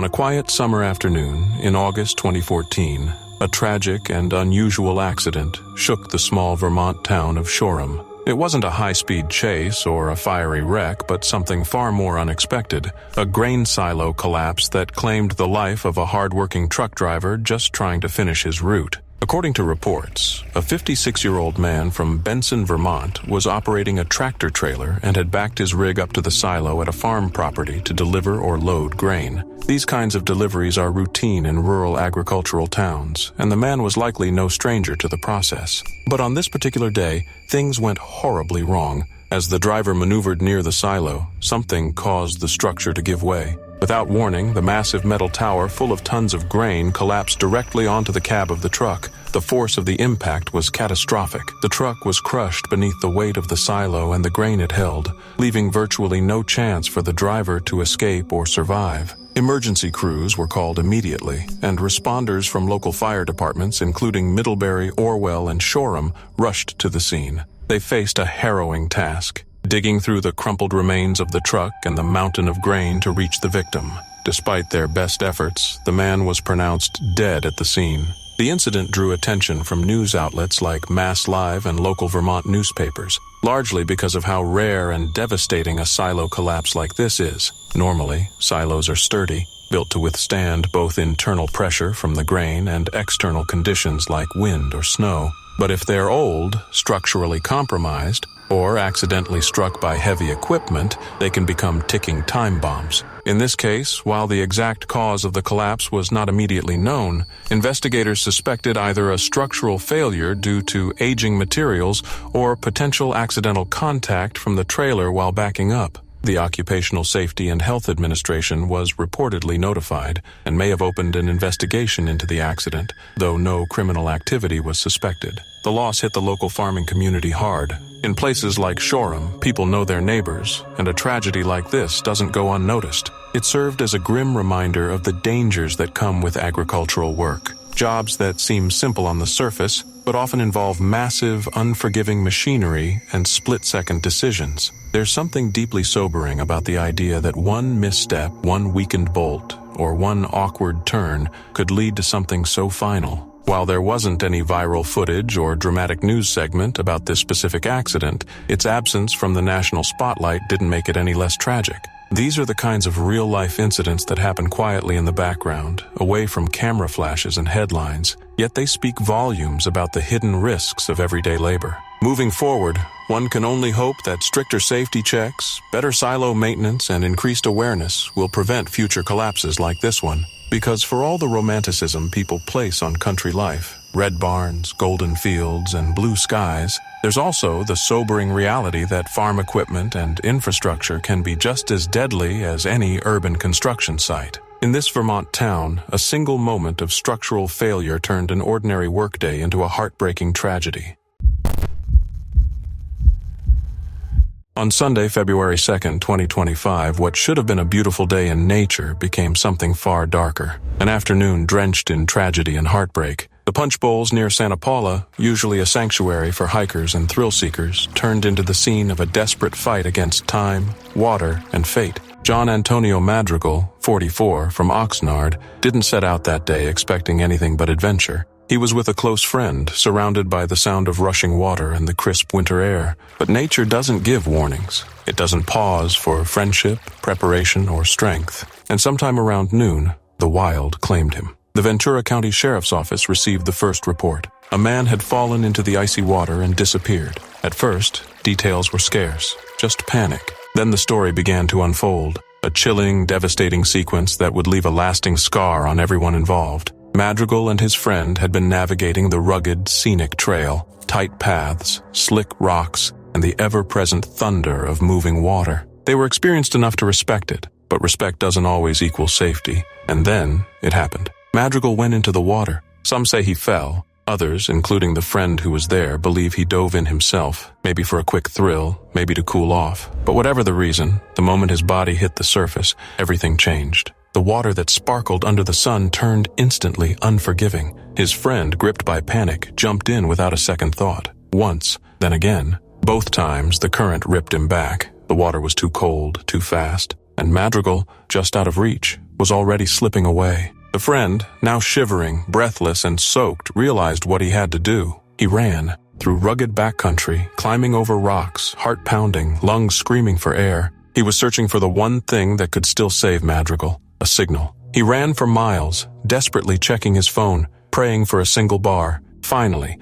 On a quiet summer afternoon in August 2014, a tragic and unusual accident shook the small Vermont town of Shoreham. It wasn't a high-speed chase or a fiery wreck, but something far more unexpected, a grain silo collapse that claimed the life of a hard-working truck driver just trying to finish his route. According to reports, a 56-year-old man from Benson, Vermont, was operating a tractor trailer and had backed his rig up to the silo at a farm property to deliver or load grain. These kinds of deliveries are routine in rural agricultural towns, and the man was likely no stranger to the process. But on this particular day, things went horribly wrong. As the driver maneuvered near the silo, something caused the structure to give way. Without warning, the massive metal tower full of tons of grain collapsed directly onto the cab of the truck. The force of the impact was catastrophic. The truck was crushed beneath the weight of the silo and the grain it held, leaving virtually no chance for the driver to escape or survive. Emergency crews were called immediately, and responders from local fire departments, including Middlebury, Orwell, and Shoreham, rushed to the scene. They faced a harrowing task, digging through the crumpled remains of the truck and the mountain of grain to reach the victim. Despite their best efforts, the man was pronounced dead at the scene. The incident drew attention from news outlets like Mass Live and local Vermont newspapers, largely because of how rare and devastating a silo collapse like this is. Normally, silos are sturdy, built to withstand both internal pressure from the grain and external conditions like wind or snow. But if they're old, structurally compromised, or accidentally struck by heavy equipment, they can become ticking time bombs. In this case, while the exact cause of the collapse was not immediately known, investigators suspected either a structural failure due to aging materials or potential accidental contact from the trailer while backing up. The Occupational Safety and Health Administration was reportedly notified and may have opened an investigation into the accident, though no criminal activity was suspected. The loss hit the local farming community hard. In places like Shoreham, people know their neighbors, and a tragedy like this doesn't go unnoticed. It served as a grim reminder of the dangers that come with agricultural work. Jobs that seem simple on the surface, but often involve massive, unforgiving machinery and split-second decisions. There's something deeply sobering about the idea that one misstep, one weakened bolt, or one awkward turn could lead to something so final. While there wasn't any viral footage or dramatic news segment about this specific accident, its absence from the national spotlight didn't make it any less tragic. These are the kinds of real-life incidents that happen quietly in the background, away from camera flashes and headlines, yet they speak volumes about the hidden risks of everyday labor. Moving forward, one can only hope that stricter safety checks, better silo maintenance, and increased awareness will prevent future collapses like this one. Because for all the romanticism people place on country life, red barns, golden fields, and blue skies, there's also the sobering reality that farm equipment and infrastructure can be just as deadly as any urban construction site. In this Vermont town, a single moment of structural failure turned an ordinary workday into a heartbreaking tragedy. On Sunday, February 2nd, 2025, what should have been a beautiful day in nature became something far darker. An afternoon drenched in tragedy and heartbreak. The punch bowls near Santa Paula, usually a sanctuary for hikers and thrill seekers, turned into the scene of a desperate fight against time, water, and fate. John Antonio Madrigal, 44, from Oxnard, didn't set out that day expecting anything but adventure. He was with a close friend, surrounded by the sound of rushing water and the crisp winter air. But nature doesn't give warnings. It doesn't pause for friendship, preparation, or strength. And sometime around noon, the wild claimed him. The Ventura County Sheriff's Office received the first report. A man had fallen into the icy water and disappeared. At first, details were scarce, just panic. Then the story began to unfold, a chilling, devastating sequence that would leave a lasting scar on everyone involved. Madrigal and his friend had been navigating the rugged, scenic trail, tight paths, slick rocks, and the ever-present thunder of moving water. They were experienced enough to respect it, but respect doesn't always equal safety. And then it happened. Madrigal went into the water. Some say he fell. Others, including the friend who was there, believe he dove in himself, maybe for a quick thrill, maybe to cool off. But whatever the reason, the moment his body hit the surface, everything changed. The water that sparkled under the sun turned instantly unforgiving. His friend, gripped by panic, jumped in without a second thought. Once, then again. Both times, the current ripped him back. The water was too cold, too fast, and Madrigal, just out of reach, was already slipping away. The friend, now shivering, breathless, and soaked, realized what he had to do. He ran. Through rugged backcountry, climbing over rocks, heart pounding, lungs screaming for air. He was searching for the one thing that could still save Madrigal, a signal. He ran for miles, desperately checking his phone, praying for a single bar. Finally,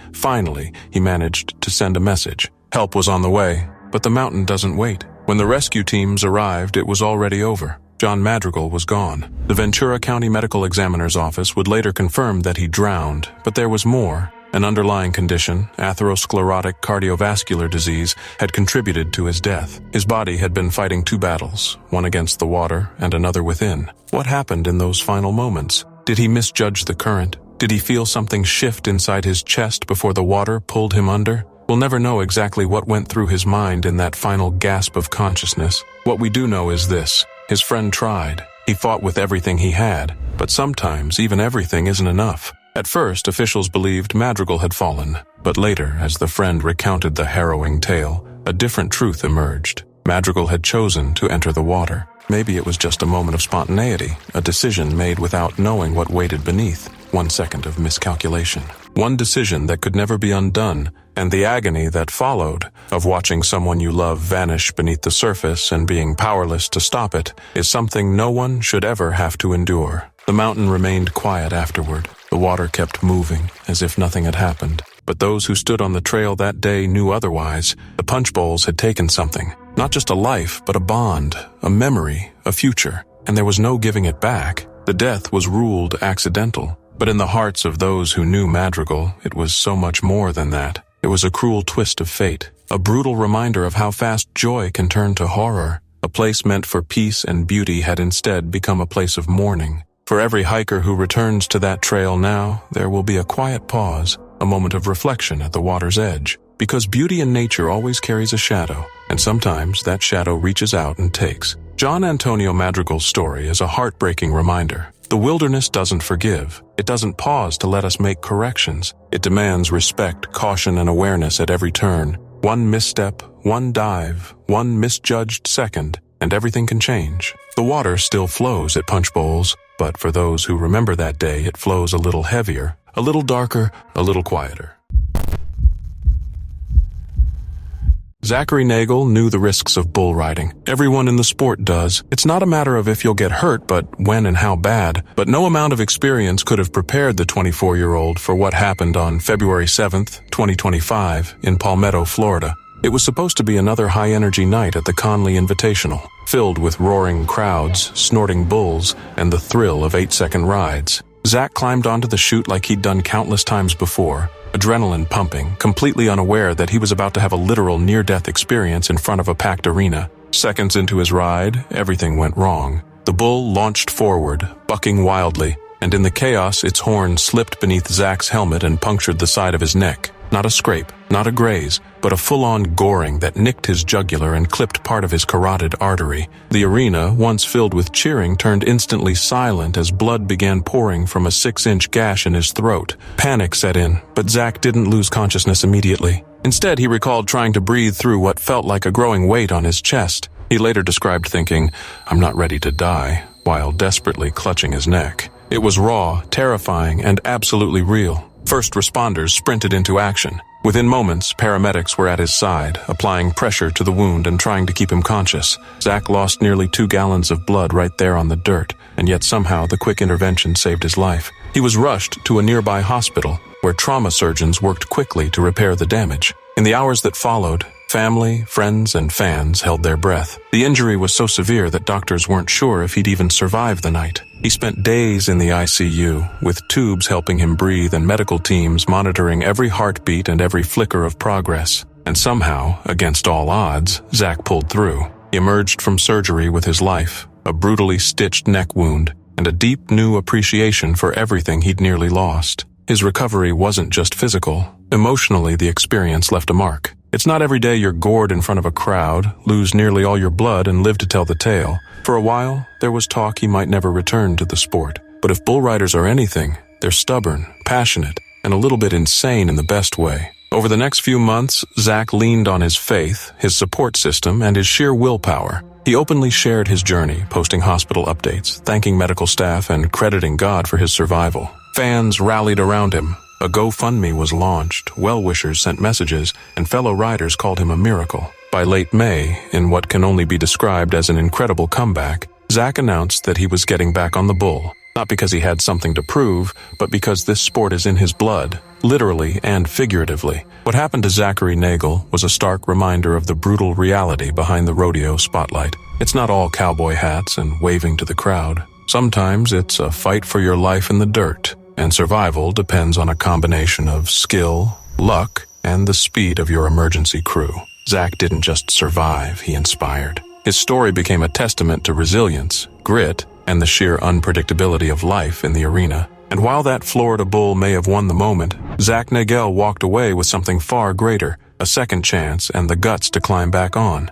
he managed to send a message. Help was on the way, but the mountain doesn't wait. When the rescue teams arrived, it was already over. John Madrigal was gone. The Ventura County Medical Examiner's office would later confirm that he drowned, but there was more. An underlying condition, atherosclerotic cardiovascular disease, had contributed to his death. His body had been fighting two battles, one against the water and another within. What happened in those final moments? Did he misjudge the current? Did he feel something shift inside his chest before the water pulled him under? We'll never know exactly what went through his mind in that final gasp of consciousness. What we do know is this: his friend tried. He fought with everything he had, but sometimes even everything isn't enough. At first, officials believed Madrigal had fallen, but later, as the friend recounted the harrowing tale, a different truth emerged. Madrigal had chosen to enter the water. Maybe it was just a moment of spontaneity, a decision made without knowing what waited beneath. 1 second of miscalculation. One decision that could never be undone, and the agony that followed, of watching someone you love vanish beneath the surface and being powerless to stop it, is something no one should ever have to endure. The mountain remained quiet afterward. The water kept moving, as if nothing had happened. But those who stood on the trail that day knew otherwise. The punch bowls had taken something. Not just a life, but a bond, a memory, a future. And there was no giving it back. The death was ruled accidental. But in the hearts of those who knew Madrigal, it was so much more than that. It was a cruel twist of fate. A brutal reminder of how fast joy can turn to horror. A place meant for peace and beauty had instead become a place of mourning. For every hiker who returns to that trail now, there will be a quiet pause, a moment of reflection at the water's edge. Because beauty in nature always carries a shadow, and sometimes that shadow reaches out and takes. John Antonio Madrigal's story is a heartbreaking reminder. The wilderness doesn't forgive. It doesn't pause to let us make corrections. It demands respect, caution, and awareness at every turn. One misstep, one dive, one misjudged second, and everything can change. The water still flows at Punch Bowls, but for those who remember that day, it flows a little heavier, a little darker, a little quieter. Zachary Nagel knew the risks of bull riding. Everyone in the sport does. It's not a matter of if you'll get hurt, but when and how bad. But no amount of experience could have prepared the 24-year-old for what happened on February 7th, 2025, in Palmetto, Florida. It was supposed to be another high-energy night at the Conley Invitational, filled with roaring crowds, snorting bulls, and the thrill of 8-second rides. Zach climbed onto the chute like he'd done countless times before, adrenaline pumping, completely unaware that he was about to have a literal near-death experience in front of a packed arena. Seconds into his ride, everything went wrong. The bull launched forward, bucking wildly, and in the chaos, its horn slipped beneath Zach's helmet and punctured the side of his neck. Not a scrape, not a graze, but a full-on goring that nicked his jugular and clipped part of his carotid artery. The arena, once filled with cheering, turned instantly silent as blood began pouring from a 6-inch gash in his throat. Panic set in, but Zach didn't lose consciousness immediately. Instead, he recalled trying to breathe through what felt like a growing weight on his chest. He later described thinking, "I'm not ready to die," while desperately clutching his neck. It was raw, terrifying, and absolutely real. First responders sprinted into action. Within moments, paramedics were at his side, applying pressure to the wound and trying to keep him conscious. Zach lost nearly 2 gallons of blood right there on the dirt, and yet somehow the quick intervention saved his life. He was rushed to a nearby hospital, where trauma surgeons worked quickly to repair the damage. In the hours that followed, family, friends, and fans held their breath. The injury was so severe that doctors weren't sure if he'd even survive the night. He spent days in the ICU, with tubes helping him breathe and medical teams monitoring every heartbeat and every flicker of progress. And somehow, against all odds, Zach pulled through. He emerged from surgery with his life, a brutally stitched neck wound, and a deep new appreciation for everything he'd nearly lost. His recovery wasn't just physical. Emotionally, the experience left a mark. It's not every day you're gored in front of a crowd, lose nearly all your blood, and live to tell the tale. For a while, there was talk he might never return to the sport. But if bull riders are anything, they're stubborn, passionate, and a little bit insane in the best way. Over the next few months, Zach leaned on his faith, his support system, and his sheer willpower. He openly shared his journey, posting hospital updates, thanking medical staff, and crediting God for his survival. Fans rallied around him. A GoFundMe was launched, well-wishers sent messages, and fellow riders called him a miracle. By late May, in what can only be described as an incredible comeback, Zach announced that he was getting back on the bull. Not because he had something to prove, but because this sport is in his blood, literally and figuratively. What happened to Zachary Nagel was a stark reminder of the brutal reality behind the rodeo spotlight. It's not all cowboy hats and waving to the crowd. Sometimes it's a fight for your life in the dirt, and survival depends on a combination of skill, luck, and the speed of your emergency crew. Zach didn't just survive, he inspired. His story became a testament to resilience, grit, and the sheer unpredictability of life in the arena. And while that Florida bull may have won the moment, Zach Nagel walked away with something far greater, a second chance and the guts to climb back on.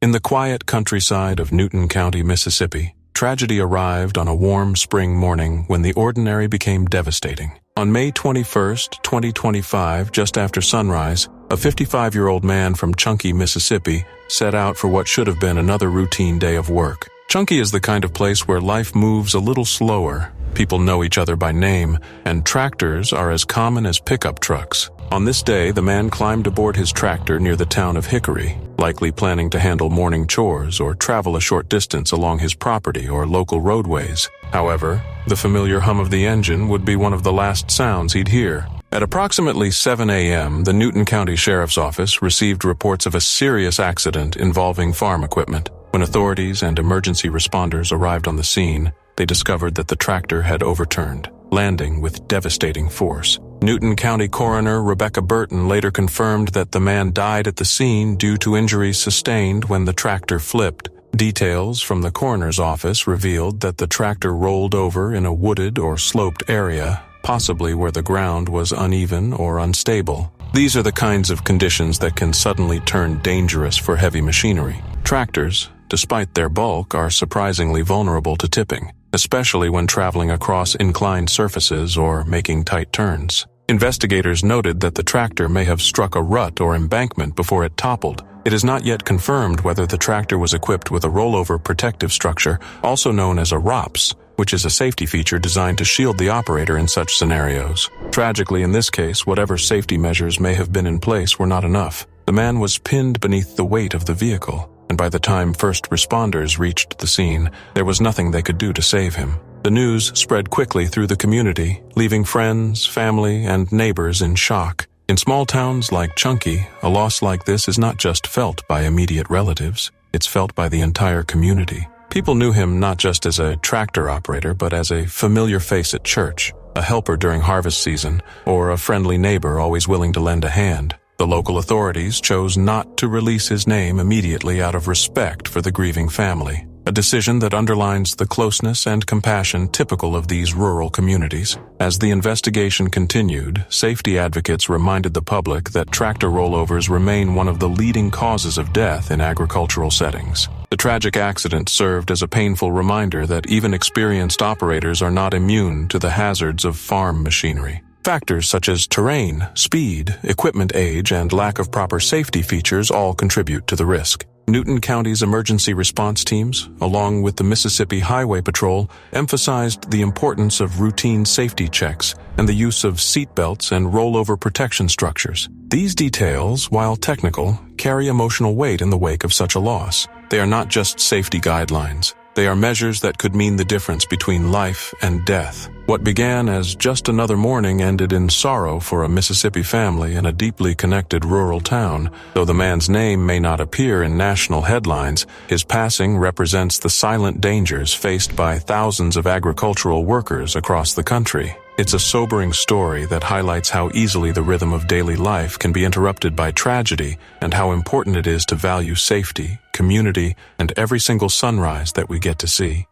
In the quiet countryside of Newton County, Mississippi, tragedy arrived on a warm spring morning when the ordinary became devastating. On May 21, 2025, just after sunrise, a 55-year-old man from Chunky, Mississippi, set out for what should have been another routine day of work. Chunky is the kind of place where life moves a little slower. People know each other by name, and tractors are as common as pickup trucks. On this day, the man climbed aboard his tractor near the town of Hickory, likely planning to handle morning chores or travel a short distance along his property or local roadways. However, the familiar hum of the engine would be one of the last sounds he'd hear. At approximately 7 a.m., the Newton County Sheriff's Office received reports of a serious accident involving farm equipment. When authorities and emergency responders arrived on the scene, they discovered that the tractor had overturned, landing with devastating force. Newton County Coroner Rebecca Burton later confirmed that the man died at the scene due to injuries sustained when the tractor flipped. Details from the coroner's office revealed that the tractor rolled over in a wooded or sloped area, possibly where the ground was uneven or unstable. These are the kinds of conditions that can suddenly turn dangerous for heavy machinery. Tractors, despite their bulk, are surprisingly vulnerable to tipping, especially when traveling across inclined surfaces or making tight turns. Investigators noted that the tractor may have struck a rut or embankment before it toppled. It is not yet confirmed whether the tractor was equipped with a rollover protective structure, also known as a ROPS, which is a safety feature designed to shield the operator in such scenarios. Tragically, in this case, whatever safety measures may have been in place were not enough. The man was pinned beneath the weight of the vehicle, and by the time first responders reached the scene, there was nothing they could do to save him. The news spread quickly through the community, leaving friends, family, and neighbors in shock. In small towns like Chunky, a loss like this is not just felt by immediate relatives, it's felt by the entire community. People knew him not just as a tractor operator, but as a familiar face at church, a helper during harvest season, or a friendly neighbor always willing to lend a hand. The local authorities chose not to release his name immediately out of respect for the grieving family, a decision that underlines the closeness and compassion typical of these rural communities. As the investigation continued, safety advocates reminded the public that tractor rollovers remain one of the leading causes of death in agricultural settings. The tragic accident served as a painful reminder that even experienced operators are not immune to the hazards of farm machinery. Factors such as terrain, speed, equipment age, and lack of proper safety features all contribute to the risk. Newton County's emergency response teams, along with the Mississippi Highway Patrol, emphasized the importance of routine safety checks and the use of seat belts and rollover protection structures. These details, while technical, carry emotional weight in the wake of such a loss. They are not just safety guidelines. They are measures that could mean the difference between life and death. What began as just another morning ended in sorrow for a Mississippi family in a deeply connected rural town. Though the man's name may not appear in national headlines, his passing represents the silent dangers faced by thousands of agricultural workers across the country. It's a sobering story that highlights how easily the rhythm of daily life can be interrupted by tragedy and how important it is to value safety, community, and every single sunrise that we get to see.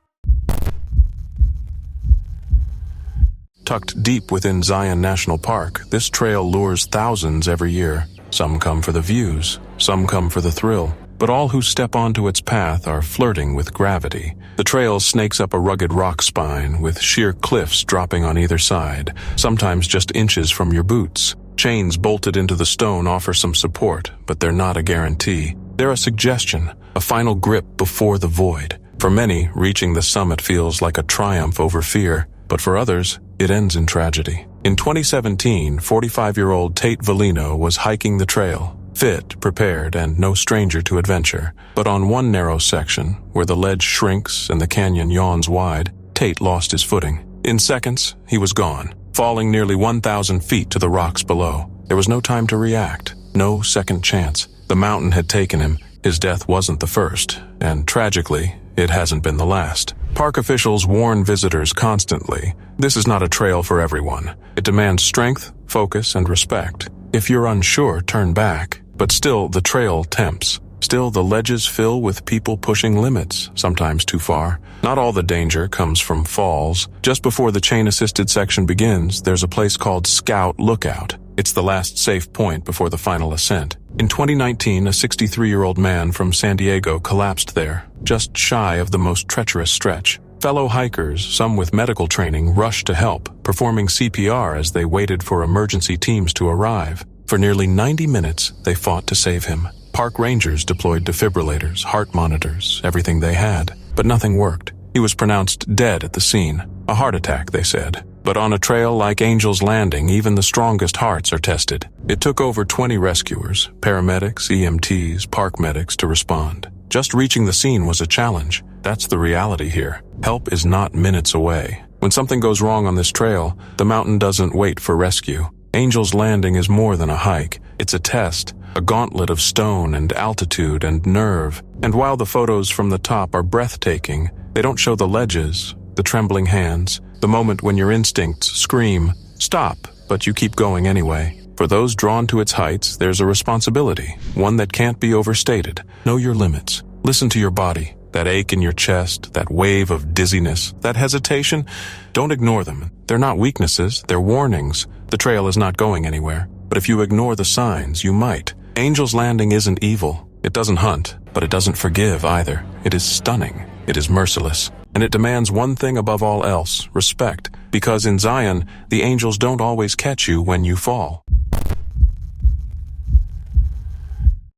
Tucked deep within Zion National Park, this trail lures thousands every year. Some come for the views, some come for the thrill, but all who step onto its path are flirting with gravity. The trail snakes up a rugged rock spine with sheer cliffs dropping on either side, sometimes just inches from your boots. Chains bolted into the stone offer some support, but they're not a guarantee. They're a suggestion, a final grip before the void. For many, reaching the summit feels like a triumph over fear, but for others, it ends in tragedy. In 2017, 45-year-old Tate Valino was hiking the trail, fit, prepared, and no stranger to adventure. But on one narrow section, where the ledge shrinks and the canyon yawns wide, Tate lost his footing. In seconds, he was gone, falling nearly 1,000 feet to the rocks below. There was no time to react, no second chance. The mountain had taken him. His death wasn't the first, and tragically, it hasn't been the last. Park officials warn visitors constantly, this is not a trail for everyone. It demands strength, focus, and respect. If you're unsure, turn back. But still, the trail tempts. Still, the ledges fill with people pushing limits, sometimes too far. Not all the danger comes from falls. Just before the chain-assisted section begins, there's a place called Scout Lookout. It's the last safe point before the final ascent. In 2019, a 63-year-old man from San Diego collapsed there, just shy of the most treacherous stretch. Fellow hikers, some with medical training, rushed to help, performing CPR as they waited for emergency teams to arrive. For nearly 90 minutes, they fought to save him. Park rangers deployed defibrillators, heart monitors, everything they had, but nothing worked. He was pronounced dead at the scene. A heart attack, they said. But on a trail like Angel's Landing, even the strongest hearts are tested. It took over 20 rescuers, paramedics, EMTs, park medics to respond. Just reaching the scene was a challenge. That's the reality here. Help is not minutes away. When something goes wrong on this trail, the mountain doesn't wait for rescue. Angel's Landing is more than a hike. It's a test, a gauntlet of stone and altitude and nerve. And while the photos from the top are breathtaking, they don't show the ledges, the trembling hands, the moment when your instincts scream, stop, but you keep going anyway. For those drawn to its heights, there's a responsibility, one that can't be overstated. Know your limits. Listen to your body. That ache in your chest, that wave of dizziness, that hesitation, don't ignore them. They're not weaknesses, they're warnings. The trail is not going anywhere. But if you ignore the signs, you might. Angel's Landing isn't evil. It doesn't hunt, but it doesn't forgive either. It is stunning. It is merciless. And it demands one thing above all else, respect. Because in Zion, the angels don't always catch you when you fall.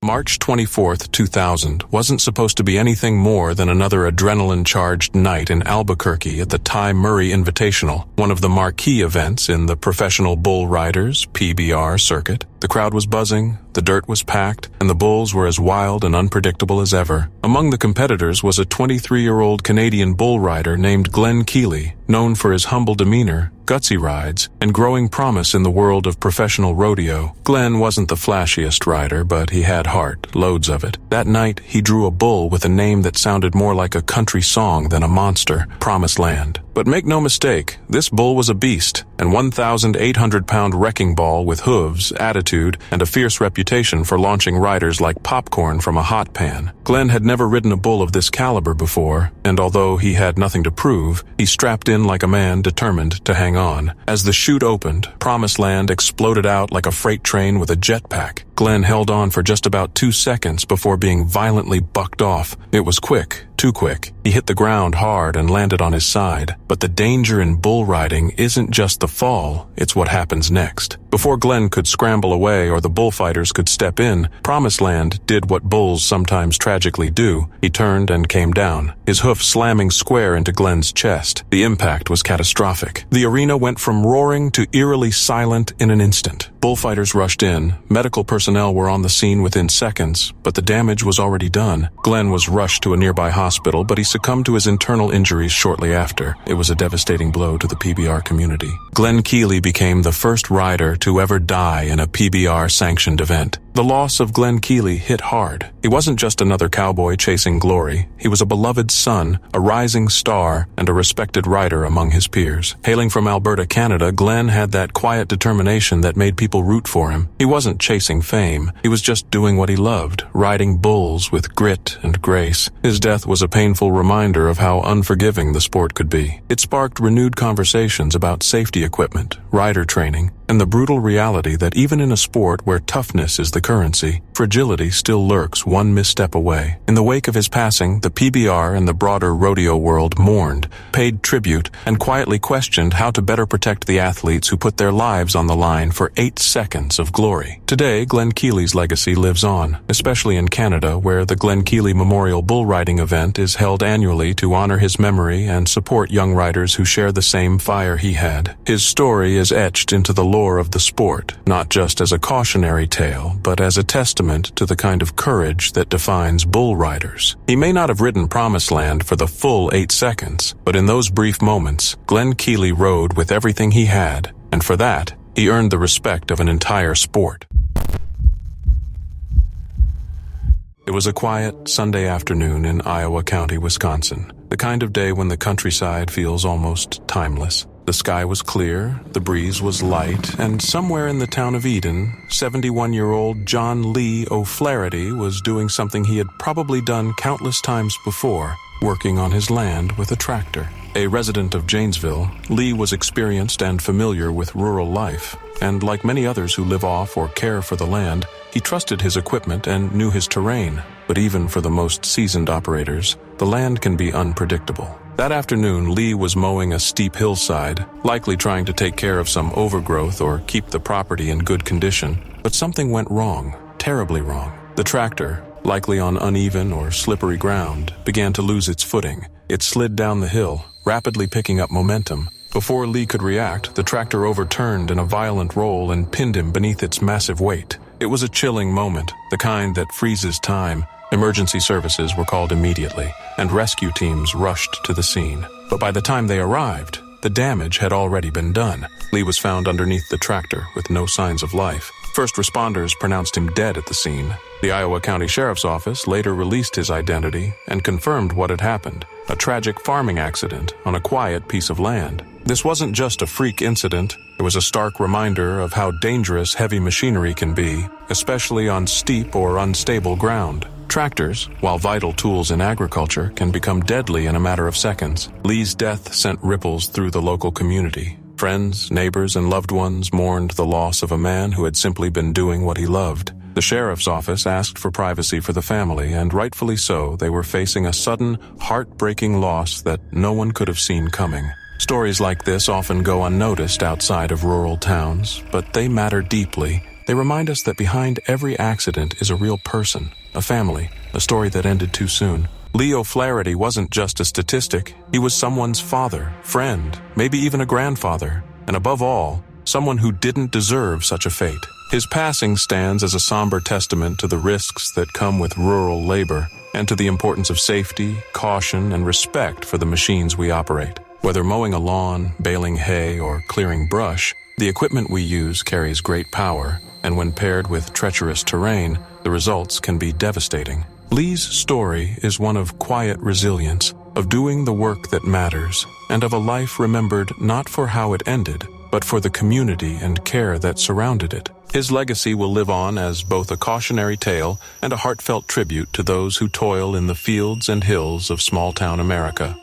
March 24th, 2000 wasn't supposed to be anything more than another adrenaline-charged night in Albuquerque at the Ty Murray Invitational, one of the marquee events in the Professional Bull Riders (PBR) circuit. The crowd was buzzing, the dirt was packed, and the bulls were as wild and unpredictable as ever. Among the competitors was a 23-year-old Canadian bull rider named Glenn Keeley, known for his humble demeanor, gutsy rides, and growing promise in the world of professional rodeo. Glenn wasn't the flashiest rider, but he had heart, loads of it. That night, he drew a bull with a name that sounded more like a country song than a monster, Promised Land. But make no mistake, this bull was a beast, an 1,800-pound wrecking ball with hooves, attitude, and a fierce reputation for launching riders like popcorn from a hot pan. Glenn had never ridden a bull of this caliber before, and although he had nothing to prove, he strapped in like a man determined to hang on. As the chute opened, Promised Land exploded out like a freight train with a jetpack. Glenn held on for just about 2 seconds before being violently bucked off. It was quick. Too quick. He hit the ground hard and landed on his side. But the danger in bull riding isn't just the fall, it's what happens next. Before Glenn could scramble away or the bullfighters could step in, Promised Land did what bulls sometimes tragically do. He turned and came down, his hoof slamming square into Glenn's chest. The impact was catastrophic. The arena went from roaring to eerily silent in an instant. Bullfighters rushed in, medical personnel were on the scene within seconds, but the damage was already done. Glenn was rushed to a nearby hospital, but he succumbed to his internal injuries shortly after. It was a devastating blow to the PBR community. Glenn Keeley became the first rider to ever die in a PBR-sanctioned event. The loss of Glenn Keeley hit hard. He wasn't just another cowboy chasing glory. He was a beloved son, a rising star, and a respected rider among his peers. Hailing from Alberta, Canada, Glenn had that quiet determination that made people root for him. He wasn't chasing fame. He was just doing what he loved, riding bulls with grit and grace. His death was a painful reminder of how unforgiving the sport could be. It sparked renewed conversations about safety equipment, rider training, and the brutal reality that even in a sport where toughness is the currency, fragility still lurks one misstep away. In the wake of his passing, the PBR and the broader rodeo world mourned, paid tribute, and quietly questioned how to better protect the athletes who put their lives on the line for 8 seconds of glory. Today, Glenn Keely's legacy lives on, especially in Canada, where the Glenn Keely Memorial Bull Riding event is held annually to honor his memory and support young riders who share the same fire he had. His story is etched into the lore of the sport, not just as a cautionary tale, but as a testament to the kind of courage that defines bull riders. He may not have ridden Promised Land for the full 8 seconds, but in those brief moments, Glenn Keely rode with everything he had, and for that, he earned the respect of an entire sport. It was a quiet Sunday afternoon in Iowa County, Wisconsin, the kind of day when the countryside feels almost timeless. The sky was clear, the breeze was light, and somewhere in the town of Eden, 71-year-old John Lee O'Flaherty was doing something he had probably done countless times before, working on his land with a tractor. A resident of Janesville, Lee was experienced and familiar with rural life, and like many others who live off or care for the land, he trusted his equipment and knew his terrain. But even for the most seasoned operators, the land can be unpredictable. That afternoon, Lee was mowing a steep hillside, likely trying to take care of some overgrowth or keep the property in good condition. But something went wrong, terribly wrong. The tractor, likely on uneven or slippery ground, began to lose its footing. It slid down the hill, rapidly picking up momentum. Before Lee could react, the tractor overturned in a violent roll and pinned him beneath its massive weight. It was a chilling moment, the kind that freezes time. Emergency services were called immediately, and rescue teams rushed to the scene. But by the time they arrived, the damage had already been done. Lee was found underneath the tractor with no signs of life. First responders pronounced him dead at the scene. The Iowa County Sheriff's Office later released his identity and confirmed what had happened: a tragic farming accident on a quiet piece of land. This wasn't just a freak incident. It was a stark reminder of how dangerous heavy machinery can be, especially on steep or unstable ground. Tractors, while vital tools in agriculture, can become deadly in a matter of seconds. Lee's death sent ripples through the local community. Friends, neighbors, and loved ones mourned the loss of a man who had simply been doing what he loved. The sheriff's office asked for privacy for the family, and rightfully so. They were facing a sudden, heartbreaking loss that no one could have seen coming. Stories like this often go unnoticed outside of rural towns, but they matter deeply. They remind us that behind every accident is a real person, a family, a story that ended too soon. Lee O'Flaherty wasn't just a statistic. He was someone's father, friend, maybe even a grandfather, and above all, someone who didn't deserve such a fate. His passing stands as a somber testament to the risks that come with rural labor, and to the importance of safety, caution, and respect for the machines we operate. Whether mowing a lawn, baling hay, or clearing brush, the equipment we use carries great power, and when paired with treacherous terrain, the results can be devastating. Lee's story is one of quiet resilience, of doing the work that matters, and of a life remembered not for how it ended, but for the community and care that surrounded it. His legacy will live on as both a cautionary tale and a heartfelt tribute to those who toil in the fields and hills of small-town America.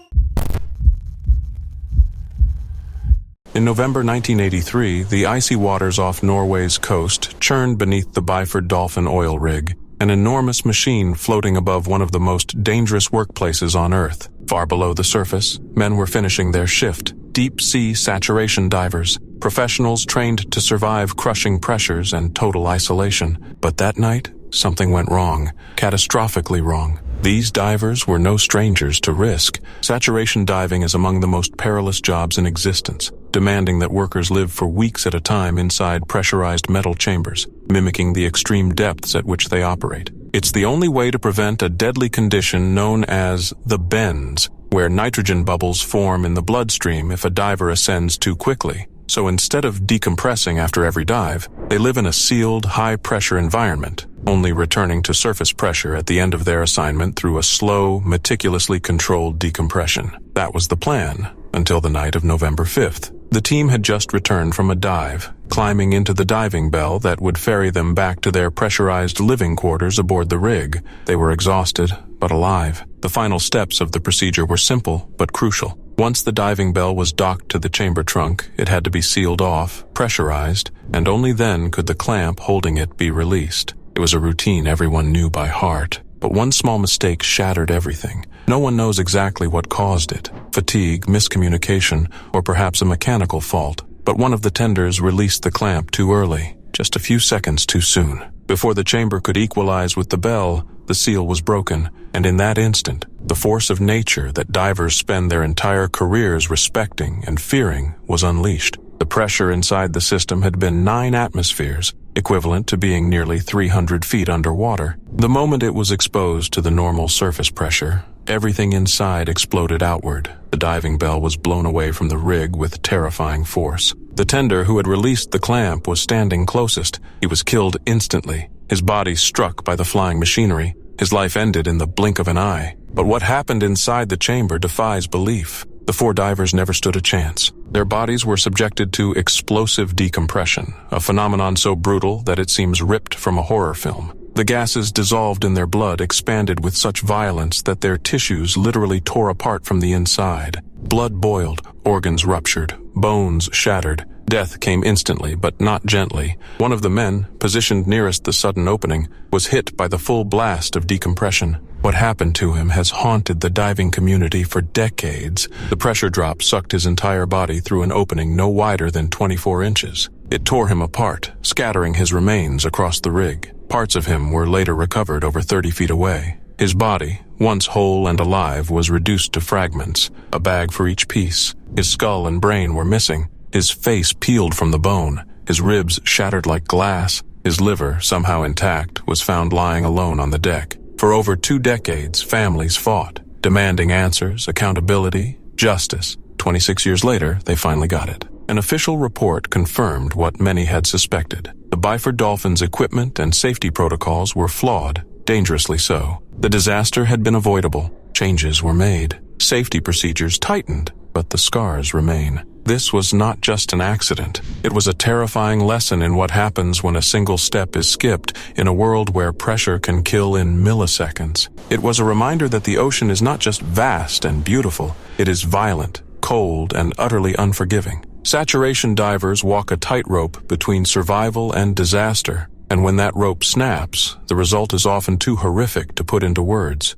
In November 1983, the icy waters off Norway's coast churned beneath the Bifford Dolphin oil rig, an enormous machine floating above one of the most dangerous workplaces on Earth. Far below the surface, men were finishing their shift, deep-sea saturation divers, professionals trained to survive crushing pressures and total isolation. But that night, something went wrong, catastrophically wrong. These divers were no strangers to risk. Saturation diving is among the most perilous jobs in existence, demanding that workers live for weeks at a time inside pressurized metal chambers, mimicking the extreme depths at which they operate. It's the only way to prevent a deadly condition known as the bends, where nitrogen bubbles form in the bloodstream if a diver ascends too quickly. So instead of decompressing after every dive, they live in a sealed, high-pressure environment, only returning to surface pressure at the end of their assignment through a slow, meticulously controlled decompression. That was the plan, until the night of November 5th. The team had just returned from a dive, climbing into the diving bell that would ferry them back to their pressurized living quarters aboard the rig. They were exhausted, but alive. The final steps of the procedure were simple, but crucial. Once the diving bell was docked to the chamber trunk, it had to be sealed off, pressurized, and only then could the clamp holding it be released. It was a routine everyone knew by heart. But one small mistake shattered everything. No one knows exactly what caused it. Fatigue, miscommunication, or perhaps a mechanical fault. But one of the tenders released the clamp too early, just a few seconds too soon. Before the chamber could equalize with the bell, the seal was broken, and in that instant, the force of nature that divers spend their entire careers respecting and fearing was unleashed. The pressure inside the system had been 9 atmospheres, equivalent to being nearly 300 feet underwater. The moment it was exposed to the normal surface pressure, everything inside exploded outward. The diving bell was blown away from the rig with terrifying force. The tender who had released the clamp was standing closest. He was killed instantly, his body struck by the flying machinery. His life ended in the blink of an eye. But what happened inside the chamber defies belief. The 4 divers never stood a chance. Their bodies were subjected to explosive decompression, a phenomenon so brutal that it seems ripped from a horror film. The gases dissolved in their blood expanded with such violence that their tissues literally tore apart from the inside. Blood boiled, organs ruptured, bones shattered. Death came instantly, but not gently. One of the men, positioned nearest the sudden opening, was hit by the full blast of decompression. What happened to him has haunted the diving community for decades. The pressure drop sucked his entire body through an opening no wider than 24 inches. It tore him apart, scattering his remains across the rig. Parts of him were later recovered over 30 feet away. His body, once whole and alive, was reduced to fragments, a bag for each piece. His skull and brain were missing. His face peeled from the bone, his ribs shattered like glass. His liver, somehow intact, was found lying alone on the deck. For over 2 decades, families fought, demanding answers, accountability, justice. 26 years later, they finally got it. An official report confirmed what many had suspected. The Bifford Dolphin's equipment and safety protocols were flawed, dangerously so. The disaster had been avoidable. Changes were made. Safety procedures tightened, but the scars remain. This was not just an accident. It was a terrifying lesson in what happens when a single step is skipped in a world where pressure can kill in milliseconds. It was a reminder that the ocean is not just vast and beautiful, it is violent, cold, and utterly unforgiving. Saturation divers walk a tightrope between survival and disaster, and when that rope snaps, the result is often too horrific to put into words.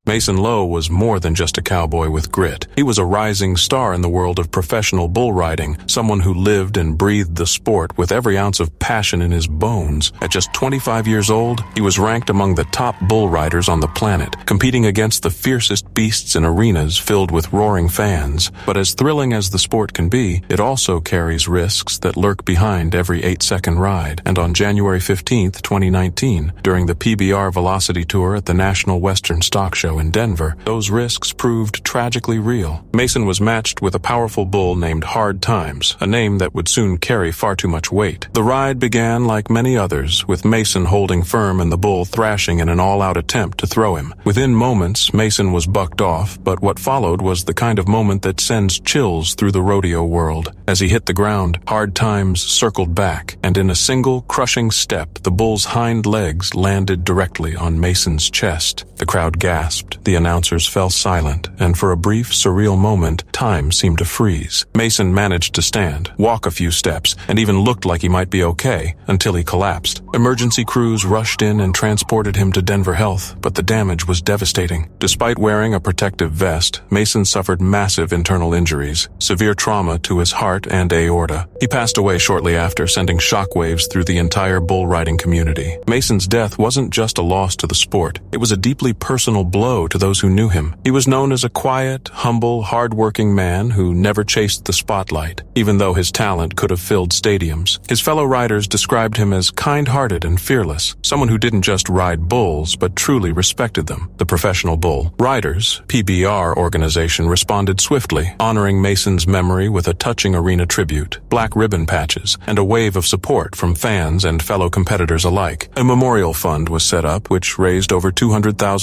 Mason Lowe was more than just a cowboy with grit. He was a rising star in the world of professional bull riding, someone who lived and breathed the sport with every ounce of passion in his bones. At just 25 years old, he was ranked among the top bull riders on the planet, competing against the fiercest beasts in arenas filled with roaring fans. But as thrilling as the sport can be, it also carries risks that lurk behind every 8-second ride. And on January 15, 2019, during the PBR Velocity Tour at the National Western Stock Show in Denver, those risks proved tragically real. Mason was matched with a powerful bull named Hard Times, a name that would soon carry far too much weight. The ride began like many others, with Mason holding firm and the bull thrashing in an all-out attempt to throw him. Within moments, Mason was bucked off, but what followed was the kind of moment that sends chills through the rodeo world. As he hit the ground, Hard Times circled back, and in a single crushing step, the bull's hind legs landed directly on Mason's chest. The crowd gasped. The announcers fell silent, and for a brief, surreal moment, time seemed to freeze. Mason managed to stand, walk a few steps, and even looked like he might be okay, until he collapsed. Emergency crews rushed in and transported him to Denver Health, but the damage was devastating. Despite wearing a protective vest, Mason suffered massive internal injuries, severe trauma to his heart and aorta. He passed away shortly after, sending shockwaves through the entire bull riding community. Mason's death wasn't just a loss to the sport, it was a deeply personal blow to those who knew him. He was known as a quiet, humble, hard-working man who never chased the spotlight, even though his talent could have filled stadiums. His fellow riders described him as kind-hearted and fearless, someone who didn't just ride bulls, but truly respected them. The Professional Bull Riders, PBR organization, responded swiftly, honoring Mason's memory with a touching arena tribute, black ribbon patches, and a wave of support from fans and fellow competitors alike. A memorial fund was set up, which raised over $200,000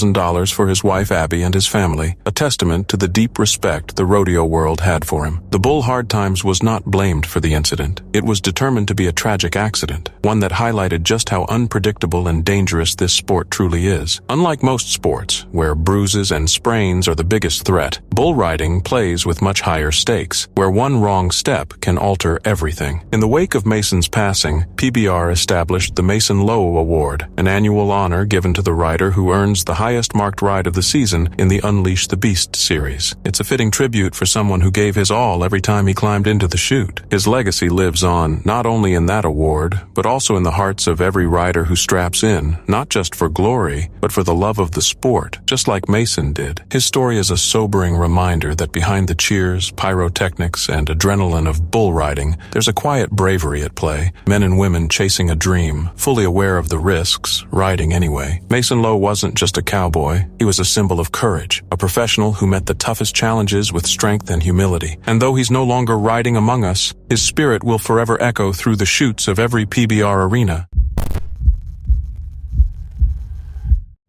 for his wife Abby and his family, a testament to the deep respect the rodeo world had for him. The bull Hard Times was not blamed for the incident. It was determined to be a tragic accident, one that highlighted just how unpredictable and dangerous this sport truly is. Unlike most sports, where bruises and sprains are the biggest threat, bull riding plays with much higher stakes, where one wrong step can alter everything. In the wake of Mason's passing, PBR established the Mason Lowe Award, an annual honor given to the rider who earns the highest marked ride of the season in the Unleash the Beast series. It's a fitting tribute for someone who gave his all every time he climbed into the chute. His legacy lives on, not only in that award, but also in the hearts of every rider who straps in, not just for glory, but for the love of the sport, just like Mason did. His story is a sobering reminder that behind the cheers, pyrotechnics, and adrenaline of bull riding, there's a quiet bravery at play, men and women chasing a dream, fully aware of the risks, riding anyway. Mason Lowe wasn't just a cowboy, he was a symbol of courage, a professional who met the toughest challenges with strength and humility. And though he's no longer riding among us, his spirit will forever echo through the chutes of every PBR arena.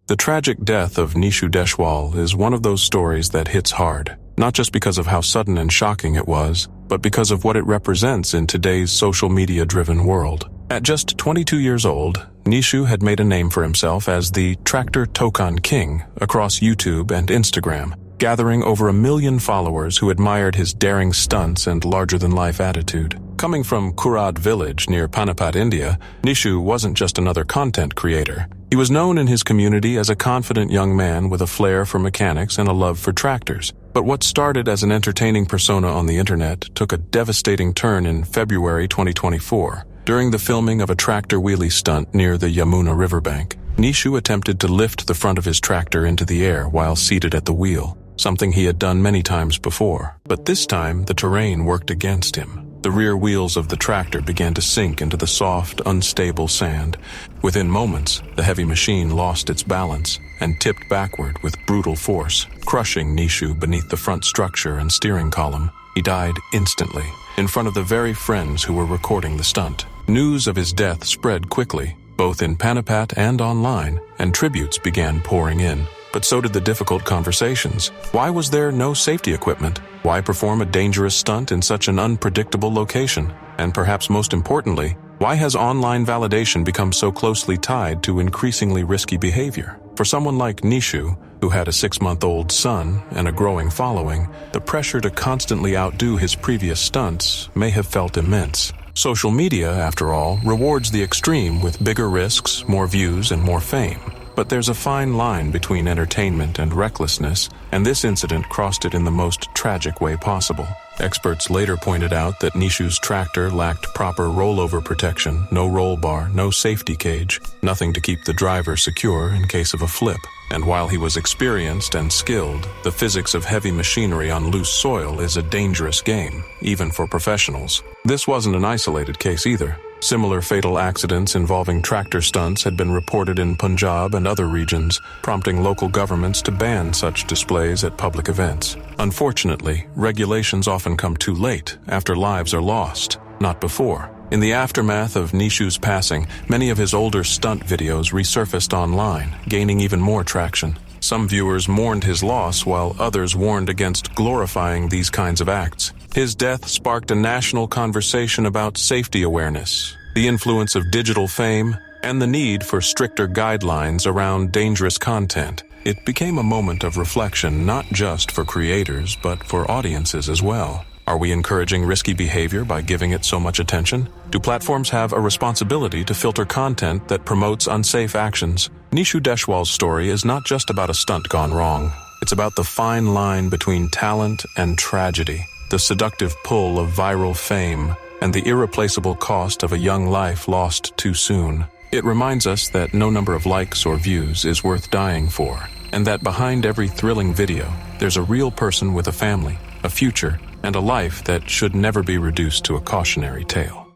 The tragic death of Nishu Deshwal is one of those stories that hits hard, not just because of how sudden and shocking it was, but because of what it represents in today's social media-driven world. At just 22 years old, Nishu had made a name for himself as the Tractor Tokan King across YouTube and Instagram, gathering over 1 million followers who admired his daring stunts and larger-than-life attitude. Coming from Kurad village near Panipat, India, Nishu wasn't just another content creator. He was known in his community as a confident young man with a flair for mechanics and a love for tractors. But what started as an entertaining persona on the internet took a devastating turn in February 2024. During the filming of a tractor wheelie stunt near the Yamuna riverbank, Nishu attempted to lift the front of his tractor into the air while seated at the wheel, something he had done many times before. But this time, the terrain worked against him. The rear wheels of the tractor began to sink into the soft, unstable sand. Within moments, the heavy machine lost its balance and tipped backward with brutal force, crushing Nishu beneath the front structure and steering column. He died instantly, in front of the very friends who were recording the stunt. News of his death spread quickly, both in Panipat and online, and tributes began pouring in. But so did the difficult conversations. Why was there no safety equipment? Why perform a dangerous stunt in such an unpredictable location? And perhaps most importantly, why has online validation become so closely tied to increasingly risky behavior? For someone like Nishu, who had a 6-month-old son and a growing following, the pressure to constantly outdo his previous stunts may have felt immense. Social media, after all, rewards the extreme with bigger risks, more views, and more fame. But there's a fine line between entertainment and recklessness, and this incident crossed it in the most tragic way possible. Experts later pointed out that Nishu's tractor lacked proper rollover protection, no roll bar, no safety cage, nothing to keep the driver secure in case of a flip. And while he was experienced and skilled, the physics of heavy machinery on loose soil is a dangerous game, even for professionals. This wasn't an isolated case either. Similar fatal accidents involving tractor stunts had been reported in Punjab and other regions, prompting local governments to ban such displays at public events. Unfortunately, regulations often come too late, after lives are lost, not before. In the aftermath of Nishu's passing, many of his older stunt videos resurfaced online, gaining even more traction. Some viewers mourned his loss, while others warned against glorifying these kinds of acts. His death sparked a national conversation about safety awareness, the influence of digital fame, and the need for stricter guidelines around dangerous content. It became a moment of reflection not just for creators, but for audiences as well. Are we encouraging risky behavior by giving it so much attention? Do platforms have a responsibility to filter content that promotes unsafe actions? Nishu Deshwal's story is not just about a stunt gone wrong. It's about the fine line between talent and tragedy, the seductive pull of viral fame, and the irreplaceable cost of a young life lost too soon. It reminds us that no number of likes or views is worth dying for, and that behind every thrilling video, there's a real person with a family, a future, and a life that should never be reduced to a cautionary tale.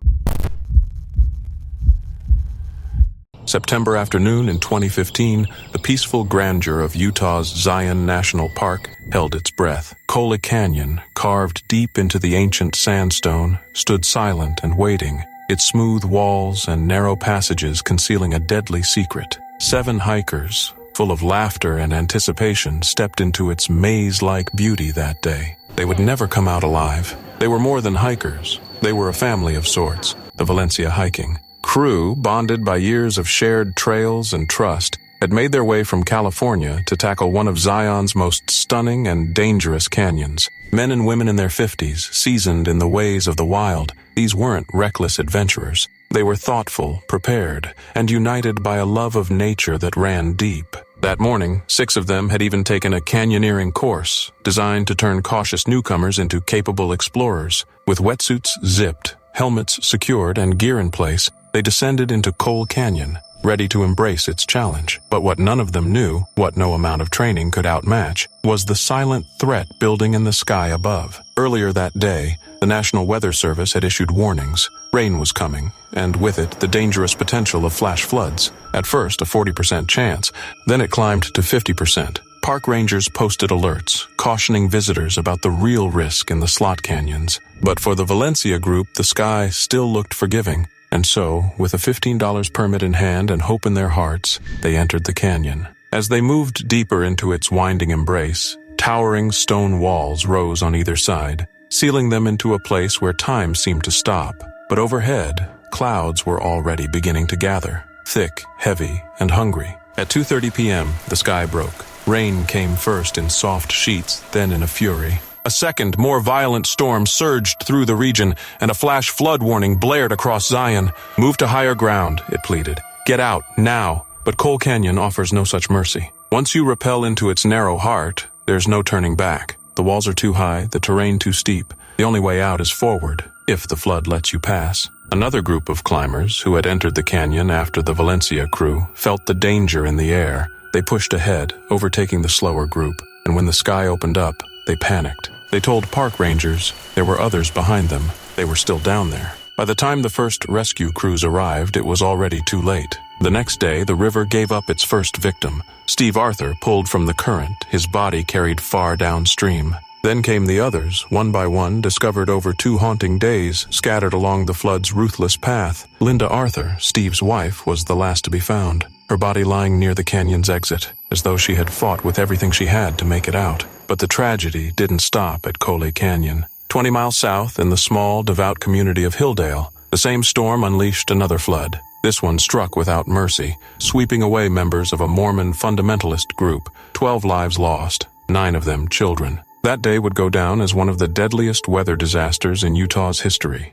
September afternoon in 2015, the peaceful grandeur of Utah's Zion National Park held its breath. Cola Canyon, carved deep into the ancient sandstone, stood silent and waiting, its smooth walls and narrow passages concealing a deadly secret. 7 hikers, full of laughter and anticipation, stepped into its maze-like beauty that day. They would never come out alive. They were more than hikers. They were a family of sorts, the Valencia hiking crew, bonded by years of shared trails and trust, had made their way from California to tackle one of Zion's most stunning and dangerous canyons. Men and women in their 50s, seasoned in the ways of the wild, these weren't reckless adventurers. They were thoughtful, prepared, and united by a love of nature that ran deep. That morning, 6 of them had even taken a canyoneering course, designed to turn cautious newcomers into capable explorers. With wetsuits zipped, helmets secured, and gear in place, they descended into Coal Canyon, ready to embrace its challenge. But what none of them knew, what no amount of training could outmatch, was the silent threat building in the sky above. Earlier that day, the National Weather Service had issued warnings. Rain was coming, and with it, the dangerous potential of flash floods. At first, a 40% chance, then it climbed to 50%. Park rangers posted alerts, cautioning visitors about the real risk in the slot canyons. But for the Valencia group, the sky still looked forgiving. And so, with a $15 permit in hand and hope in their hearts, they entered the canyon. As they moved deeper into its winding embrace, towering stone walls rose on either side, sealing them into a place where time seemed to stop. But overhead, clouds were already beginning to gather, thick, heavy, and hungry. At 2:30 p.m., the sky broke. Rain came first in soft sheets, then in a fury. A second, more violent storm surged through the region, and a flash flood warning blared across Zion. "Move to higher ground," it pleaded. "Get out, now." But Coal Canyon offers no such mercy. Once you rappel into its narrow heart, there's no turning back. The walls are too high, the terrain too steep. The only way out is forward, if the flood lets you pass. Another group of climbers, who had entered the canyon after the Valencia crew, felt the danger in the air. They pushed ahead, overtaking the slower group, and when the sky opened up, they panicked. They told park rangers there were others behind them. They were still down there. By the time the first rescue crews arrived, it was already too late. The next day, the river gave up its first victim. Steve Arthur pulled from the current, his body carried far downstream. Then came the others, one by one, discovered over 2 haunting days, scattered along the flood's ruthless path. Linda Arthur, Steve's wife, was the last to be found, her body lying near the canyon's exit, as though she had fought with everything she had to make it out. But the tragedy didn't stop at Coal Canyon. 20 miles south, in the small, devout community of Hilldale, the same storm unleashed another flood. This one struck without mercy, sweeping away members of a Mormon fundamentalist group. 12 lives lost, 9 of them children. That day would go down as one of the deadliest weather disasters in Utah's history.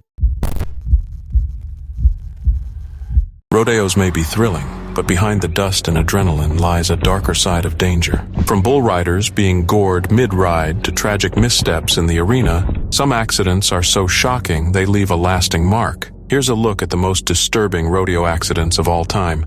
Rodeos may be thrilling, but behind the dust and adrenaline lies a darker side of danger. From bull riders being gored mid-ride to tragic missteps in the arena, some accidents are so shocking they leave a lasting mark. Here's a look at the most disturbing rodeo accidents of all time.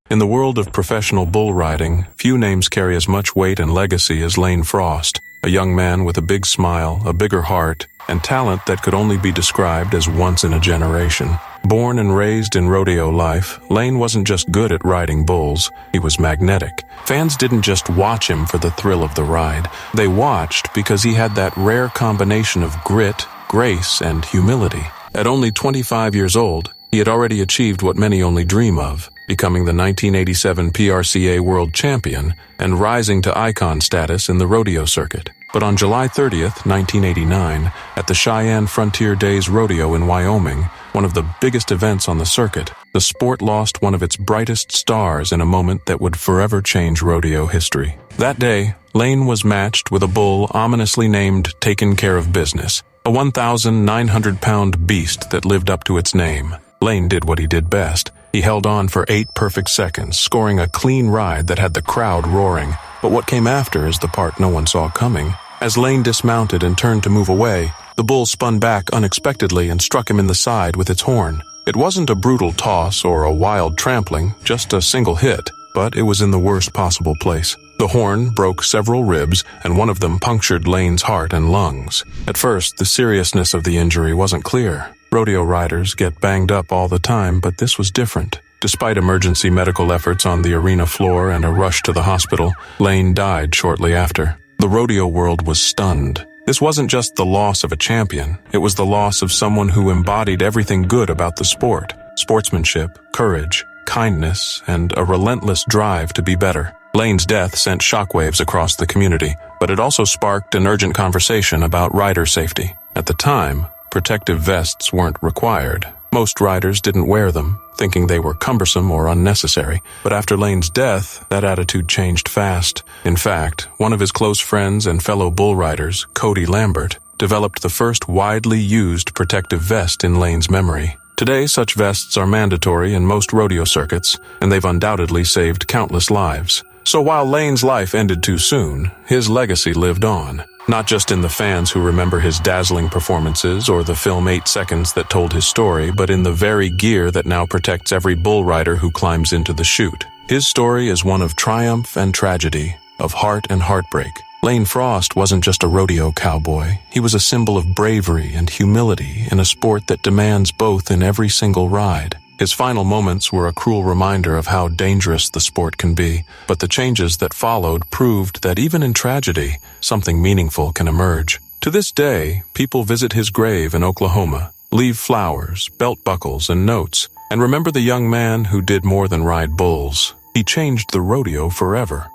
In the world of professional bull riding, few names carry as much weight and legacy as Lane Frost, a young man with a big smile, a bigger heart, and talent that could only be described as once in a generation. Born and raised in rodeo life, Lane wasn't just good at riding bulls, he was magnetic. Fans didn't just watch him for the thrill of the ride. They watched because he had that rare combination of grit, grace, and humility. At only 25 years old, he had already achieved what many only dream of, becoming the 1987 PRCA World Champion and rising to icon status in the rodeo circuit. But on July 30th, 1989, at the Cheyenne Frontier Days Rodeo in Wyoming, one of the biggest events on the circuit, the sport lost one of its brightest stars in a moment that would forever change rodeo history. That day, Lane was matched with a bull ominously named Taken Care of Business, a 1,900-pound beast that lived up to its name. Lane did what he did best. He held on for 8 perfect seconds, scoring a clean ride that had the crowd roaring. But what came after is the part no one saw coming. As Lane dismounted and turned to move away, the bull spun back unexpectedly and struck him in the side with its horn. It wasn't a brutal toss or a wild trampling, just a single hit, but it was in the worst possible place. The horn broke several ribs, and one of them punctured Lane's heart and lungs. At first, the seriousness of the injury wasn't clear. Rodeo riders get banged up all the time, but this was different. Despite emergency medical efforts on the arena floor and a rush to the hospital, Lane died shortly after. The rodeo world was stunned. This wasn't just the loss of a champion, it was the loss of someone who embodied everything good about the sport: sportsmanship, courage, kindness, and a relentless drive to be better. Lane's death sent shockwaves across the community, but it also sparked an urgent conversation about rider safety. At the time, protective vests weren't required. Most riders didn't wear them, thinking they were cumbersome or unnecessary. But after Lane's death, that attitude changed fast. In fact, one of his close friends and fellow bull riders, Cody Lambert, developed the first widely used protective vest in Lane's memory. Today, such vests are mandatory in most rodeo circuits, and they've undoubtedly saved countless lives. So while Lane's life ended too soon, his legacy lived on. Not just in the fans who remember his dazzling performances or the film 8 Seconds that told his story, but in the very gear that now protects every bull rider who climbs into the chute. His story is one of triumph and tragedy, of heart and heartbreak. Lane Frost wasn't just a rodeo cowboy. He was a symbol of bravery and humility in a sport that demands both in every single ride. His final moments were a cruel reminder of how dangerous the sport can be, but the changes that followed proved that even in tragedy, something meaningful can emerge. To this day, people visit his grave in Oklahoma, leave flowers, belt buckles, and notes, and remember the young man who did more than ride bulls. He changed the rodeo forever.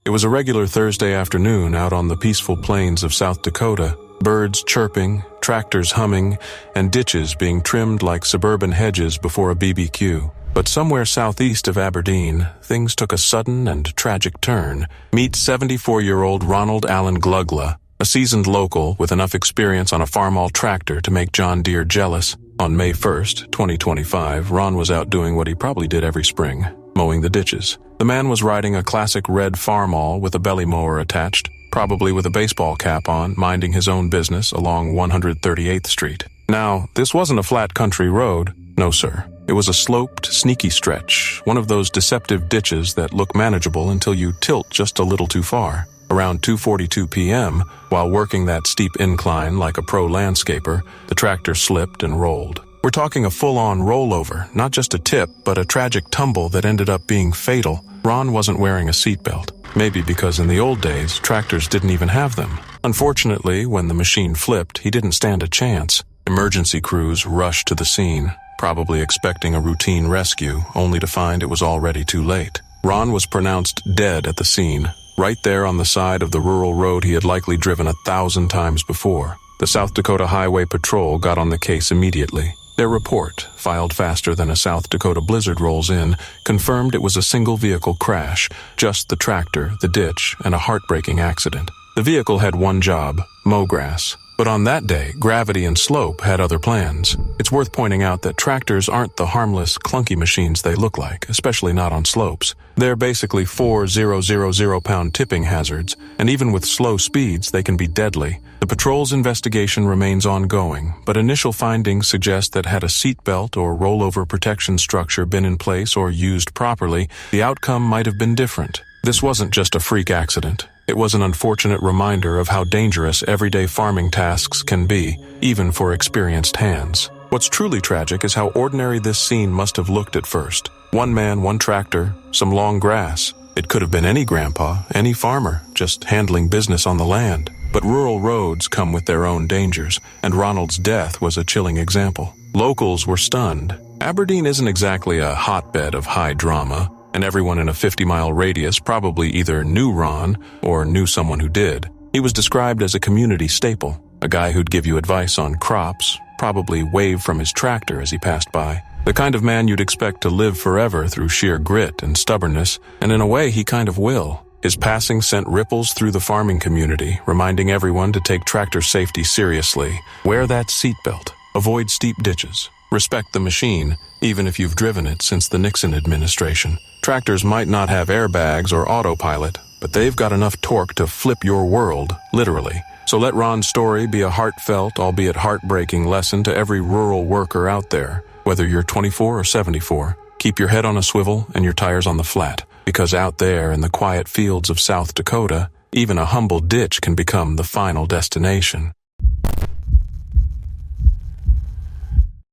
It was a regular Thursday afternoon out on the peaceful plains of South Dakota, birds chirping, tractors humming, and ditches being trimmed like suburban hedges before a BBQ. But somewhere southeast of Aberdeen, things took a sudden and tragic turn. Meet 74-year-old Ronald Glugla, a seasoned local with enough experience on a farmall tractor to make John Deere jealous. On May 1st, 2025, Ron was out doing what he probably did every spring, mowing the ditches. The man was riding a classic red farmall with a belly mower attached, probably with a baseball cap on, minding his own business along 138th Street. Now, this wasn't a flat country road. No, sir. It was a sloped, sneaky stretch, one of those deceptive ditches that look manageable until you tilt just a little too far. Around 2:42 p.m., while working that steep incline like a pro landscaper, the tractor slipped and rolled. We're talking a full-on rollover, not just a tip, but a tragic tumble that ended up being fatal. Ron wasn't wearing a seatbelt. Maybe because in the old days, tractors didn't even have them. Unfortunately, when the machine flipped, he didn't stand a chance. Emergency crews rushed to the scene, probably expecting a routine rescue, only to find it was already too late. Ron was pronounced dead at the scene, right there on the side of the rural road he had likely driven 1,000 times before. The South Dakota Highway Patrol got on the case immediately. Their report, filed faster than a South Dakota blizzard rolls in, confirmed it was a single-vehicle crash, just the tractor, the ditch, and a heartbreaking accident. The vehicle had one job, mow grass. But on that day, gravity and slope had other plans. It's worth pointing out that tractors aren't the harmless, clunky machines they look like, especially not on slopes. They're basically 4,000-pound tipping hazards, and even with slow speeds, they can be deadly. The patrol's investigation remains ongoing, but initial findings suggest that had a seatbelt or rollover protection structure been in place or used properly, the outcome might have been different. This wasn't just a freak accident. It was an unfortunate reminder of how dangerous everyday farming tasks can be, even for experienced hands. What's truly tragic is how ordinary this scene must have looked at first. One man, one tractor, some long grass. It could have been any grandpa, any farmer, just handling business on the land. But rural roads come with their own dangers, and Ronald's death was a chilling example. Locals were stunned. Aberdeen isn't exactly a hotbed of high drama, and everyone in a 50-mile radius probably either knew Ron or knew someone who did. He was described as a community staple, a guy who'd give you advice on crops, probably wave from his tractor as he passed by. The kind of man you'd expect to live forever through sheer grit and stubbornness, and in a way he kind of will. His passing sent ripples through the farming community, reminding everyone to take tractor safety seriously. Wear that seatbelt, avoid steep ditches, respect the machine, even if you've driven it since the Nixon administration. Tractors might not have airbags or autopilot, but they've got enough torque to flip your world, literally. So let Ron's story be a heartfelt, albeit heartbreaking lesson to every rural worker out there. Whether you're 24 or 74, keep your head on a swivel and your tires on the flat, because out there in the quiet fields of South Dakota, even a humble ditch can become the final destination.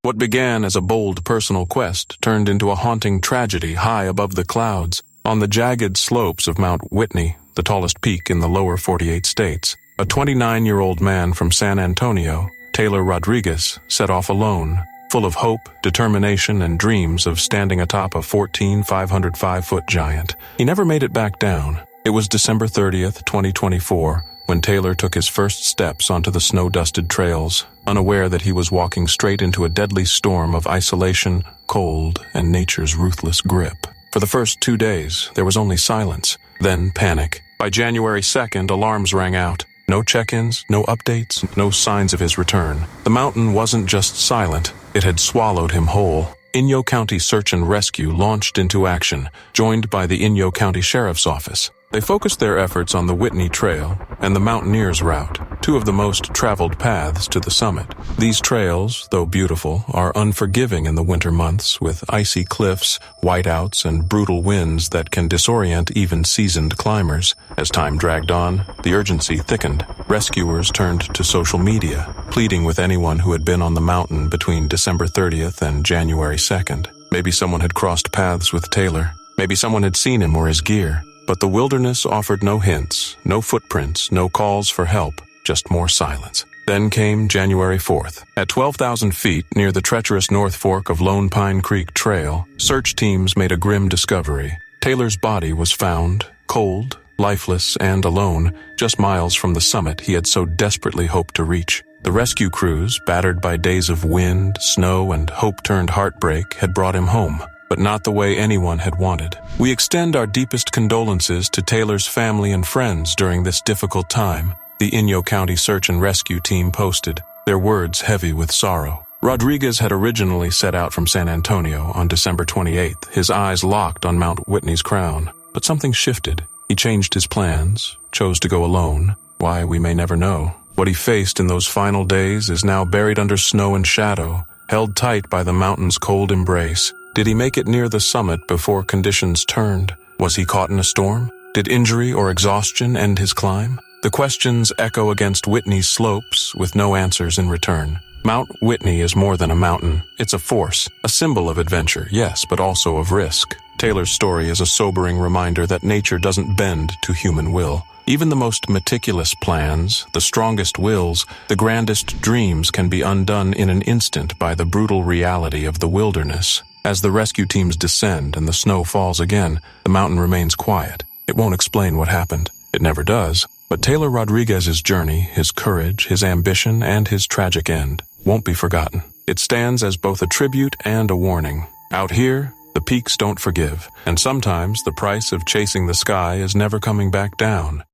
What began as a bold personal quest turned into a haunting tragedy high above the clouds. On the jagged slopes of Mount Whitney, the tallest peak in the lower 48 states, a 29-year-old man from San Antonio, Taylor Rodriguez, set off alone. full of hope, determination, and dreams of standing atop a 505-foot giant. He never made it back down. It was December 30th, 2024, when Taylor took his first steps onto the snow-dusted trails, unaware that he was walking straight into a deadly storm of isolation, cold, and nature's ruthless grip. For the first 2 days, there was only silence, then panic. By January 2nd, alarms rang out. No check-ins, no updates, no signs of his return. The mountain wasn't just silent, it had swallowed him whole. Inyo County Search and Rescue launched into action, joined by the Inyo County Sheriff's Office. They focused their efforts on the Whitney Trail and the Mountaineers Route, two of the most traveled paths to the summit. These trails, though beautiful, are unforgiving in the winter months, with icy cliffs, whiteouts, and brutal winds that can disorient even seasoned climbers. As time dragged on, the urgency thickened. Rescuers turned to social media, pleading with anyone who had been on the mountain between December 30th and January 2nd. Maybe someone had crossed paths with Taylor. Maybe someone had seen him or his gear. But the wilderness offered no hints, no footprints, no calls for help, just more silence. Then came January 4th. At 12,000 feet near the treacherous North Fork of Lone Pine Creek Trail, search teams made a grim discovery. Taylor's body was found, cold, lifeless, and alone, just miles from the summit he had so desperately hoped to reach. The rescue crews, battered by days of wind, snow, and hope-turned heartbreak, had brought him home. But not the way anyone had wanted. We extend our deepest condolences to Taylor's family and friends during this difficult time, the Inyo County Search and Rescue team posted, their words heavy with sorrow. Rodriguez had originally set out from San Antonio on December 28th, his eyes locked on Mount Whitney's crown. But something shifted. He changed his plans, chose to go alone. Why, we may never know. What he faced in those final days is now buried under snow and shadow, held tight by the mountain's cold embrace. Did he make it near the summit before conditions turned? Was he caught in a storm? Did injury or exhaustion end his climb? The questions echo against Whitney's slopes with no answers in return. Mount Whitney is more than a mountain. It's a force, a symbol of adventure, yes, but also of risk. Taylor's story is a sobering reminder that nature doesn't bend to human will. Even the most meticulous plans, the strongest wills, the grandest dreams can be undone in an instant by the brutal reality of the wilderness. As the rescue teams descend and the snow falls again, the mountain remains quiet. It won't explain what happened. It never does. But Taylor Rodriguez's journey, his courage, his ambition, and his tragic end won't be forgotten. It stands as both a tribute and a warning. Out here, the peaks don't forgive, and sometimes the price of chasing the sky is never coming back down.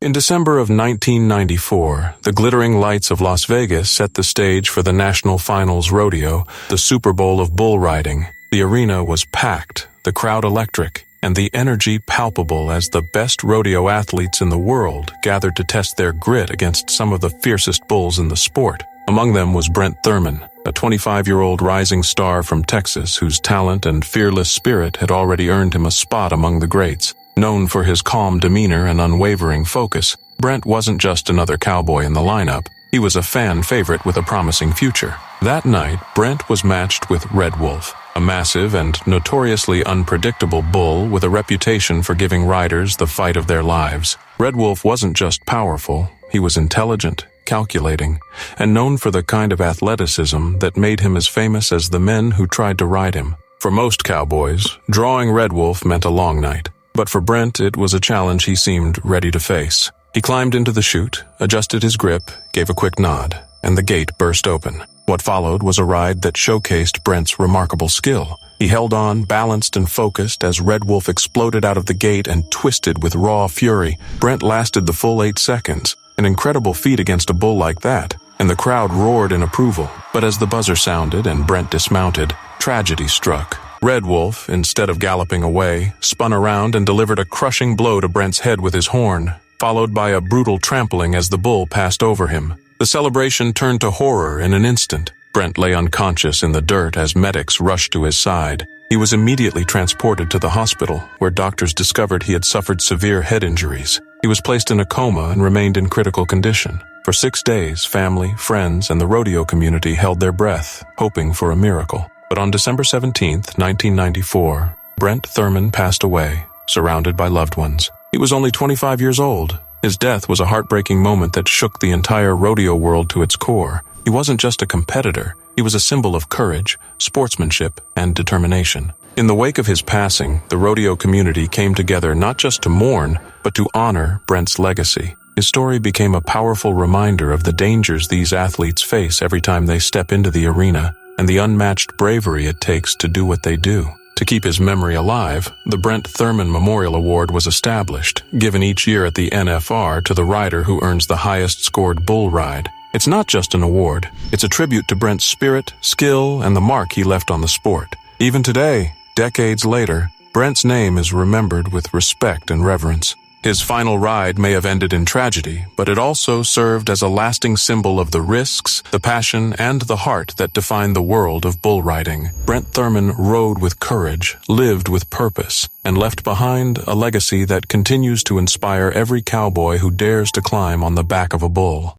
In December of 1994, the glittering lights of Las Vegas set the stage for the National Finals Rodeo, the Super Bowl of bull riding. The arena was packed, the crowd electric, and the energy palpable as the best rodeo athletes in the world gathered to test their grit against some of the fiercest bulls in the sport. Among them was Brent Thurman, a 25-year-old rising star from Texas whose talent and fearless spirit had already earned him a spot among the greats. Known for his calm demeanor and unwavering focus, Brent wasn't just another cowboy in the lineup. He was a fan favorite with a promising future. That night, Brent was matched with Red Wolf, a massive and notoriously unpredictable bull with a reputation for giving riders the fight of their lives. Red Wolf wasn't just powerful, he was intelligent, calculating, and known for the kind of athleticism that made him as famous as the men who tried to ride him. For most cowboys, drawing Red Wolf meant a long night. But for Brent, it was a challenge he seemed ready to face. He climbed into the chute, adjusted his grip, gave a quick nod, and the gate burst open. What followed was a ride that showcased Brent's remarkable skill. He held on, balanced and focused, as Red Wolf exploded out of the gate and twisted with raw fury. Brent lasted the full 8 seconds, an incredible feat against a bull like that, and the crowd roared in approval. But as the buzzer sounded and Brent dismounted, tragedy struck. Red Wolf, instead of galloping away, spun around and delivered a crushing blow to Brent's head with his horn, followed by a brutal trampling as the bull passed over him. The celebration turned to horror in an instant. Brent lay unconscious in the dirt as medics rushed to his side. He was immediately transported to the hospital, where doctors discovered he had suffered severe head injuries. He was placed in a coma and remained in critical condition. For 6 days, family, friends, and the rodeo community held their breath, hoping for a miracle. But on December 17, 1994, Brent Thurman passed away, surrounded by loved ones. He was only 25 years old. His death was a heartbreaking moment that shook the entire rodeo world to its core. He wasn't just a competitor, he was a symbol of courage, sportsmanship, and determination. In the wake of his passing, the rodeo community came together not just to mourn, but to honor Brent's legacy. His story became a powerful reminder of the dangers these athletes face every time they step into the arena, and the unmatched bravery it takes to do what they do. To keep his memory alive, the Brent Thurman Memorial Award was established, given each year at the NFR to the rider who earns the highest scored bull ride. It's not just an award, it's a tribute to Brent's spirit, skill, and the mark he left on the sport. Even today, decades later, Brent's name is remembered with respect and reverence. His final ride may have ended in tragedy, but it also served as a lasting symbol of the risks, the passion, and the heart that define the world of bull riding. Brent Thurman rode with courage, lived with purpose, and left behind a legacy that continues to inspire every cowboy who dares to climb on the back of a bull.